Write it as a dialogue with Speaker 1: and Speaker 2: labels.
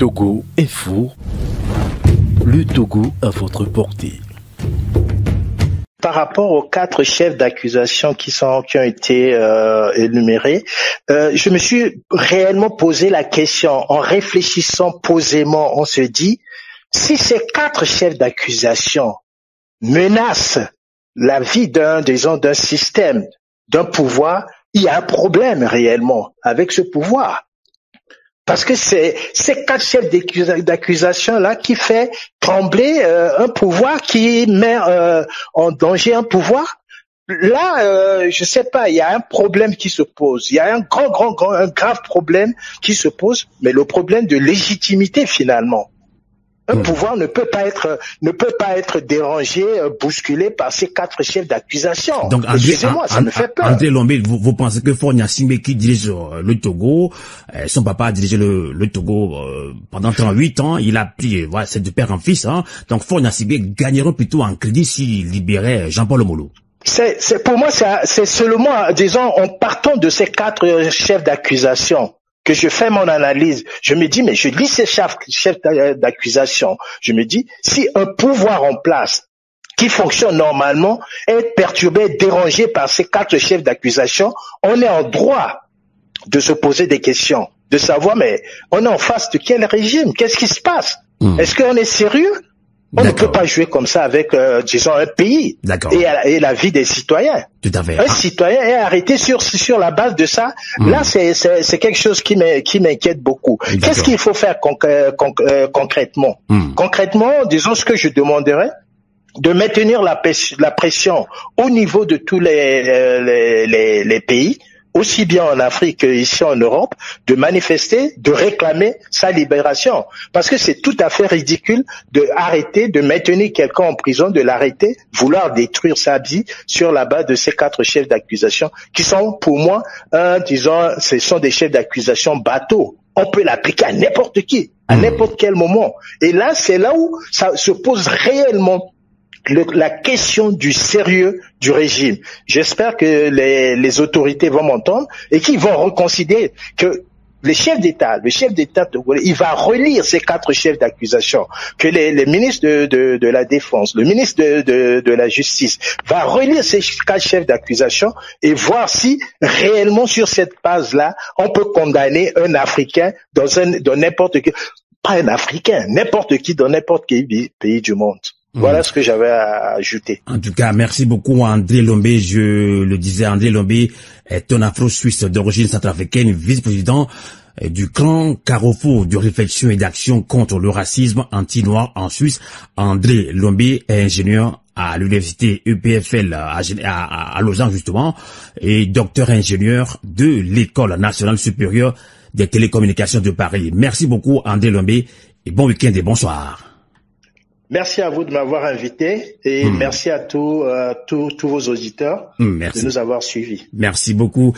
Speaker 1: Togo Info, le Togo à votre portée.
Speaker 2: Par rapport aux 4 chefs d'accusation qui ont été énumérés, je me suis réellement posé la question. En réfléchissant posément, on se dit, si ces 4 chefs d'accusation menacent la vie d'un système, d'un pouvoir, il y a un problème réellement avec ce pouvoir. Parce que c'est ces 4 chefs d'accusation là qui fait trembler un pouvoir, qui met en danger un pouvoir. Là, je sais pas, il y a un problème qui se pose. Il y a un grave problème qui se pose, mais le problème de légitimité finalement. Un pouvoir ne peut pas être dérangé, bousculé par ces 4 chefs d'accusation.
Speaker 3: Donc,
Speaker 2: excusez-moi, ça me fait peur.
Speaker 3: André Lombé, vous pensez que Faure Gnassingbé, qui dirige le Togo, son papa a dirigé le Togo pendant 38 ans, il a pris, voilà, c'est de père en fils, hein. Donc Faure Gnassingbé gagnerait plutôt en crédit s'il libérait Jean-Paul Omolo.
Speaker 2: Pour moi, c'est seulement, disons, en partant de ces 4 chefs d'accusation, que je fais mon analyse. Je me dis, mais je lis ces chefs d'accusation. Je me dis, si un pouvoir en place qui fonctionne normalement est perturbé, dérangé par ces 4 chefs d'accusation, on est en droit de se poser des questions, de savoir, mais on est en face de quel régime? Qu'est-ce qui se passe? Est-ce qu'on est sérieux? On ne peut pas jouer comme ça avec, disons, un pays et la vie des citoyens.
Speaker 3: Tout à fait.
Speaker 2: Un citoyen est arrêté sur la base de ça. Là, c'est quelque chose qui m'inquiète beaucoup. Qu'est-ce qu'il faut faire concrètement? Concrètement, disons, ce que je demanderais, de maintenir la pression au niveau de tous les pays, aussi bien en Afrique qu'ici en Europe, de manifester, de réclamer sa libération. Parce que c'est tout à fait ridicule de arrêter, de maintenir quelqu'un en prison, de l'arrêter, vouloir détruire sa vie sur la base de ces 4 chefs d'accusation qui sont, pour moi, disons, ce sont des chefs d'accusation bateaux. On peut l'appliquer à n'importe qui, à n'importe quel moment. Et là, c'est là où ça se pose réellement la question du sérieux du régime. J'espère que les autorités vont m'entendre et qu'ils vont reconsidérer que le chef d'État, il va relire ces 4 chefs d'accusation, que les ministres de la Défense, le ministre de la Justice va relire ces 4 chefs d'accusation et voir si réellement sur cette base-là, on peut condamner un Africain dans n'importe quel, pas un Africain, n'importe qui dans n'importe quel pays du monde. Voilà ce que j'avais à ajouter.
Speaker 3: En tout cas, merci beaucoup André Lombé. Je le disais, André Lombé est un Afro-Suisse d'origine centrafricaine, vice-président du grand carrefour de réflexion et d'action contre le racisme anti-noir en Suisse. André Lombé est ingénieur à l'université EPFL à Lausanne justement et docteur ingénieur de l'École nationale supérieure des télécommunications de Paris. Merci beaucoup André Lombé et bon week-end et bonsoir.
Speaker 2: Merci à vous de m'avoir invité et merci à tous vos auditeurs de nous avoir suivis.
Speaker 3: Merci beaucoup.